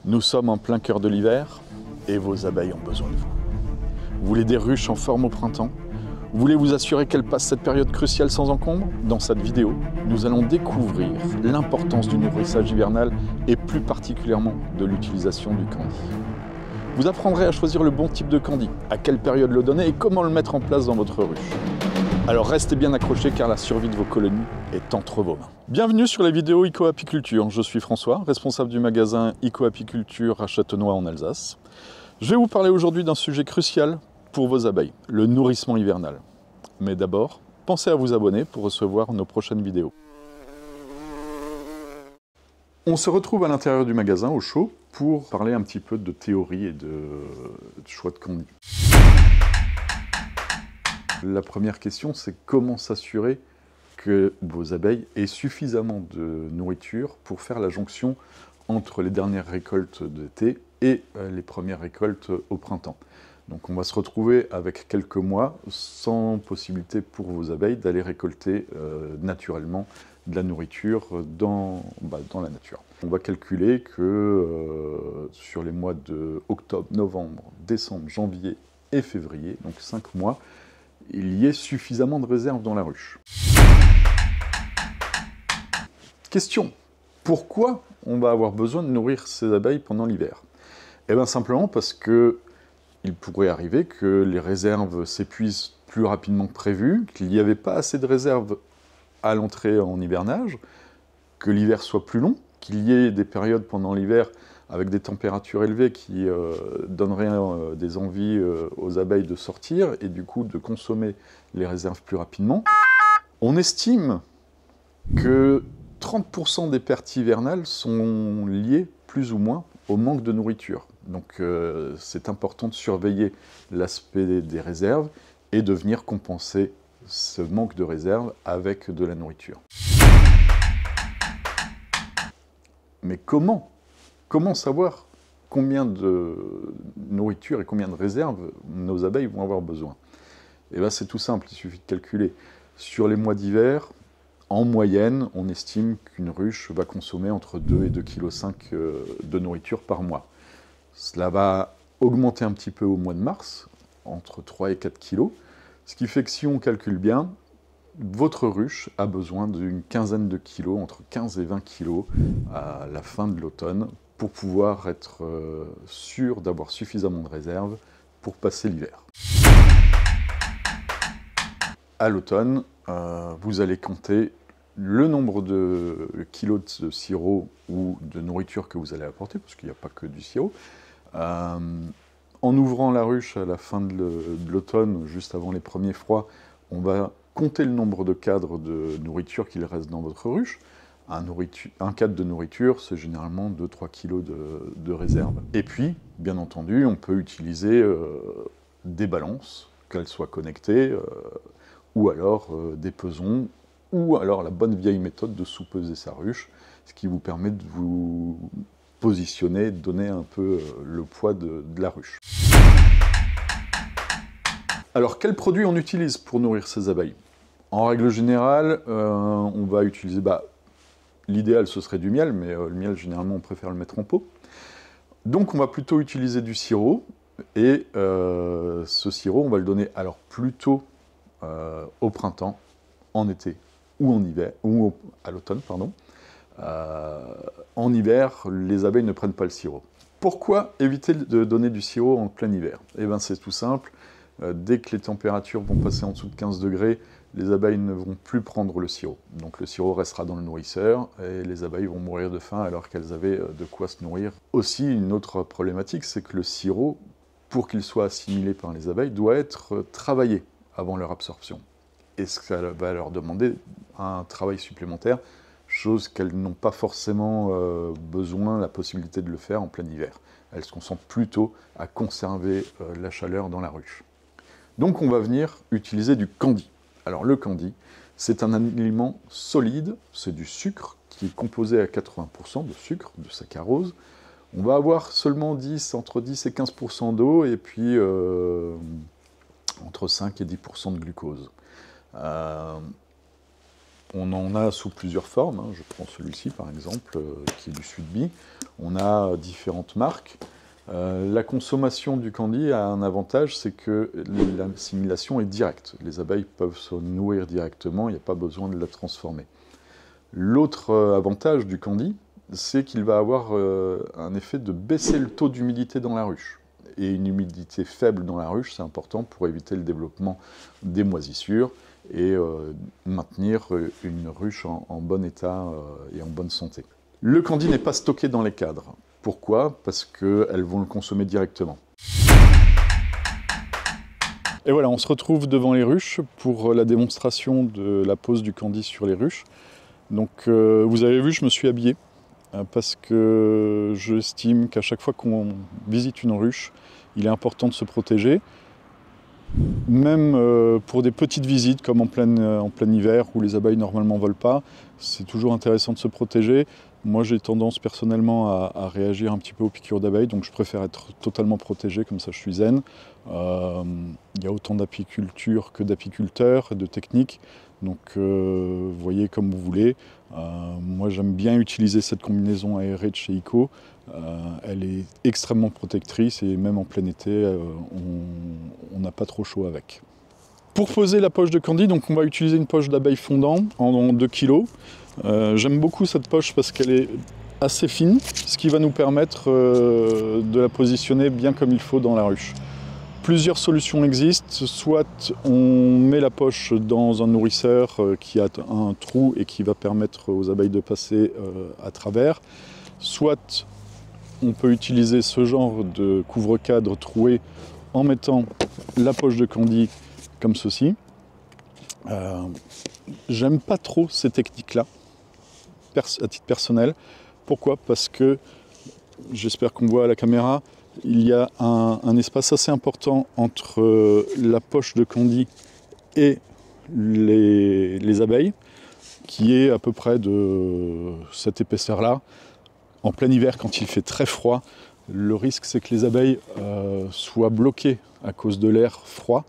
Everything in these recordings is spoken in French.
Nous sommes en plein cœur de l'hiver et vos abeilles ont besoin de vous. Vous voulez des ruches en forme au printemps? Vous voulez vous assurer qu'elles passent cette période cruciale sans encombre? Dans cette vidéo, nous allons découvrir l'importance du nourrissage hivernal et plus particulièrement de l'utilisation du candy. Vous apprendrez à choisir le bon type de candy, à quelle période le donner et comment le mettre en place dans votre ruche. Alors restez bien accrochés car la survie de vos colonies est entre vos mains. Bienvenue sur les vidéos Ico-Apiculture. Je suis François, responsable du magasin Ico-Apiculture à Châtenois en Alsace. Je vais vous parler aujourd'hui d'un sujet crucial pour vos abeilles, le nourrissement hivernal. Mais d'abord, pensez à vous abonner pour recevoir nos prochaines vidéos. On se retrouve à l'intérieur du magasin, au chaud, pour parler un petit peu de théorie et de choix de candy. La première question, c'est comment s'assurer que vos abeilles aient suffisamment de nourriture pour faire la jonction entre les dernières récoltes d'été et les premières récoltes au printemps. Donc on va se retrouver avec quelques mois sans possibilité pour vos abeilles d'aller récolter naturellement de la nourriture dans la nature. On va calculer que sur les mois de octobre, novembre, décembre, janvier et février, donc 5 mois, il y ait suffisamment de réserves dans la ruche. Question: pourquoi on va avoir besoin de nourrir ces abeilles pendant l'hiver? Eh bien simplement parce que il pourrait arriver que les réserves s'épuisent plus rapidement que prévu, qu'il n'y avait pas assez de réserves à l'entrée en hivernage, que l'hiver soit plus long, qu'il y ait des périodes pendant l'hiver avec des températures élevées qui donneraient des envies aux abeilles de sortir et du coup de consommer les réserves plus rapidement. On estime que 30% des pertes hivernales sont liées plus ou moins au manque de nourriture. Donc c'est important de surveiller l'aspect des réserves et de venir compenser ce manque de réserve avec de la nourriture. Mais comment savoir combien de nourriture et combien de réserves nos abeilles vont avoir besoin? Eh bien c'est tout simple, il suffit de calculer. Sur les mois d'hiver, en moyenne, on estime qu'une ruche va consommer entre 2 et 2,5 kg de nourriture par mois. Cela va augmenter un petit peu au mois de mars, entre 3 et 4 kg, ce qui fait que si on calcule bien, votre ruche a besoin d'une quinzaine de kilos, entre 15 et 20 kg à la fin de l'automne, pour pouvoir être sûr d'avoir suffisamment de réserves pour passer l'hiver. À l'automne, vous allez compter le nombre de kilos de sirop ou de nourriture que vous allez apporter, parce qu'il n'y a pas que du sirop. En ouvrant la ruche à la fin de l'automne, juste avant les premiers froids, on va compter le nombre de cadres de nourriture qu'il reste dans votre ruche. Un cadre de nourriture, c'est généralement 2-3 kg de réserve. Et puis, bien entendu, on peut utiliser des balances, qu'elles soient connectées, ou alors des pesons, ou alors la bonne vieille méthode de sous-peser sa ruche, ce qui vous permet de vous positionner, de donner un peu le poids de la ruche. Alors, quels produits on utilise pour nourrir ces abeilles? En règle générale, on va utiliser, l'idéal ce serait du miel, mais le miel généralement on préfère le mettre en pot. Donc on va plutôt utiliser du sirop, et ce sirop on va le donner alors plutôt au printemps, en été ou en hiver, ou à l'automne, pardon. En hiver, les abeilles ne prennent pas le sirop. Pourquoi éviter de donner du sirop en plein hiver? Eh bien c'est tout simple, dès que les températures vont passer en dessous de 15 degrés, les abeilles ne vont plus prendre le sirop. Donc le sirop restera dans le nourrisseur et les abeilles vont mourir de faim alors qu'elles avaient de quoi se nourrir. Aussi, une autre problématique, c'est que le sirop, pour qu'il soit assimilé par les abeilles, doit être travaillé avant leur absorption. Et ça va leur demander un travail supplémentaire, chose qu'elles n'ont pas forcément besoin, la possibilité de le faire en plein hiver. Elles se concentrent plutôt à conserver la chaleur dans la ruche. Donc on va venir utiliser du candy. Alors le candy, c'est un aliment solide, c'est du sucre qui est composé à 80% de sucre, de saccharose. On va avoir seulement entre 10 et 15% d'eau et puis entre 5 et 10% de glucose. On en a sous plusieurs formes, hein. Je prends celui-ci par exemple, qui est du Sudbee. On a différentes marques. La consommation du candy a un avantage, c'est que l'assimilation est directe. Les abeilles peuvent se nourrir directement, il n'y a pas besoin de la transformer. L'autre avantage du candy, c'est qu'il va avoir un effet de baisser le taux d'humidité dans la ruche. Et une humidité faible dans la ruche, c'est important pour éviter le développement des moisissures et maintenir une ruche en bon état et en bonne santé. Le candy n'est pas stocké dans les cadres. Pourquoi? Parce qu'elles vont le consommer directement. Et voilà, on se retrouve devant les ruches pour la démonstration de la pose du candy sur les ruches. Donc vous avez vu, je me suis habillé parce que j'estime qu'à chaque fois qu'on visite une ruche, il est important de se protéger. Même pour des petites visites comme en plein hiver où les abeilles normalement ne volent pas, c'est toujours intéressant de se protéger. Moi j'ai tendance personnellement à réagir un petit peu aux piqûres d'abeilles, donc je préfère être totalement protégé, comme ça je suis zen. Il y a autant d'apiculture que d'apiculteurs et de techniques, donc voyez comme vous voulez. Moi j'aime bien utiliser cette combinaison aérée de chez ICO. Elle est extrêmement protectrice et même en plein été, on n'a pas trop chaud avec. Pour poser la poche de candy, donc on va utiliser une poche d'abeille fondant en 2 kg. J'aime beaucoup cette poche parce qu'elle est assez fine, ce qui va nous permettre de la positionner bien comme il faut dans la ruche. Plusieurs solutions existent, soit on met la poche dans un nourrisseur qui a un trou et qui va permettre aux abeilles de passer à travers, soit on peut utiliser ce genre de couvre-cadre troué en mettant la poche de candy comme ceci. J'aime pas trop ces techniques-là, à titre personnel. Pourquoi? Parce que, j'espère qu'on voit à la caméra, il y a un espace assez important entre la poche de candy et les abeilles, qui est à peu près de cette épaisseur-là. En plein hiver, quand il fait très froid, le risque c'est que les abeilles soient bloquées à cause de l'air froid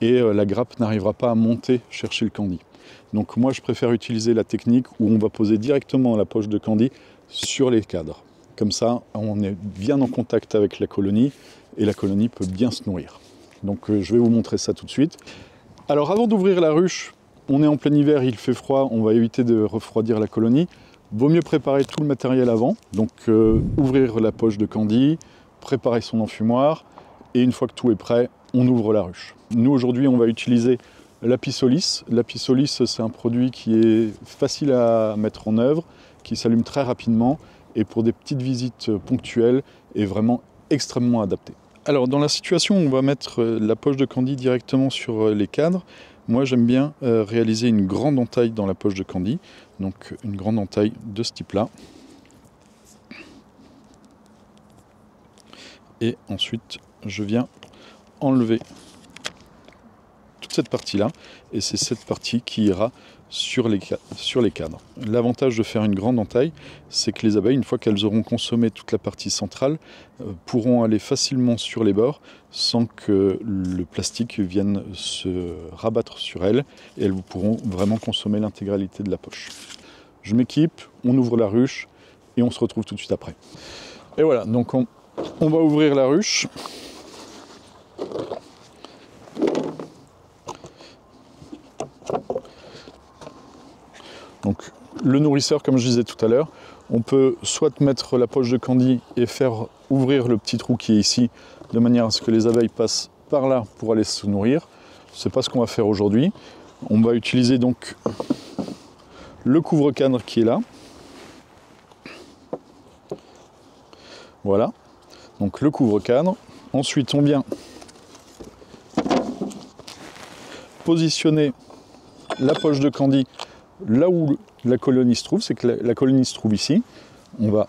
et la grappe n'arrivera pas à monter chercher le candy. Donc moi je préfère utiliser la technique où on va poser directement la poche de candy sur les cadres. Comme ça, on est bien en contact avec la colonie et la colonie peut bien se nourrir. Donc je vais vous montrer ça tout de suite. Alors avant d'ouvrir la ruche, on est en plein hiver, il fait froid, on va éviter de refroidir la colonie. Vaut mieux préparer tout le matériel avant, donc ouvrir la poche de candy, préparer son enfumoir, et une fois que tout est prêt, on ouvre la ruche. Nous aujourd'hui on va utiliser l'Apisolis. L'Apisolis c'est un produit qui est facile à mettre en œuvre, qui s'allume très rapidement, et pour des petites visites ponctuelles est vraiment extrêmement adapté. Alors dans la situation où on va mettre la poche de candy directement sur les cadres, moi j'aime bien réaliser une grande entaille dans la poche de candy, donc une grande entaille de ce type-là. Et ensuite je viens enlever toute cette partie-là, et c'est cette partie qui ira sur les cadres. L'avantage de faire une grande entaille, c'est que les abeilles, une fois qu'elles auront consommé toute la partie centrale, pourront aller facilement sur les bords sans que le plastique vienne se rabattre sur elles, et elles pourront vraiment consommer l'intégralité de la poche. Je m'équipe, on ouvre la ruche et on se retrouve tout de suite après. Et voilà, donc on va ouvrir la ruche. Donc le nourrisseur, comme je disais tout à l'heure, on peut soit mettre la poche de candy et faire ouvrir le petit trou qui est ici, de manière à ce que les abeilles passent par là pour aller se nourrir. C'est pas ce qu'on va faire aujourd'hui. On va utiliser donc le couvre-cadre qui est là. Voilà, donc le couvre-cadre. Ensuite on vient positionner la poche de candy là où la colonie se trouve, c'est que la colonie se trouve ici. On va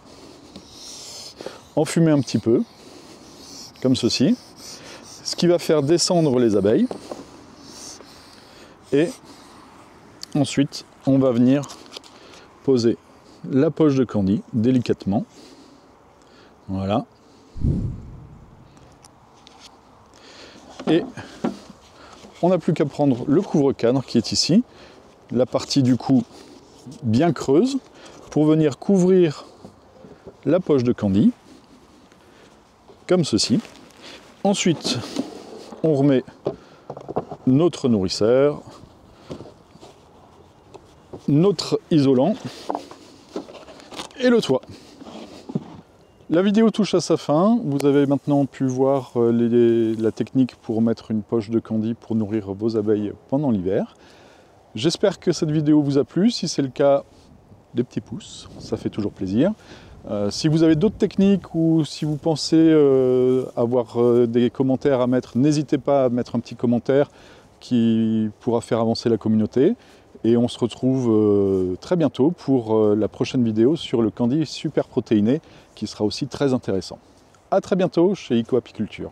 enfumer un petit peu, comme ceci, ce qui va faire descendre les abeilles. Et ensuite, on va venir poser la poche de candy délicatement. Voilà. Et on n'a plus qu'à prendre le couvre-cadre qui est ici la partie du cou bien creuse pour venir couvrir la poche de candy, comme ceci. Ensuite, on remet notre nourrisseur, notre isolant et le toit. La vidéo touche à sa fin. Vous avez maintenant pu voir la technique pour mettre une poche de candy pour nourrir vos abeilles pendant l'hiver. J'espère que cette vidéo vous a plu. Si c'est le cas, des petits pouces, ça fait toujours plaisir. Si vous avez d'autres techniques ou si vous pensez avoir des commentaires à mettre, n'hésitez pas à mettre un petit commentaire qui pourra faire avancer la communauté. Et on se retrouve très bientôt pour la prochaine vidéo sur le candy super protéiné qui sera aussi très intéressant. A très bientôt chez Eco Apiculture.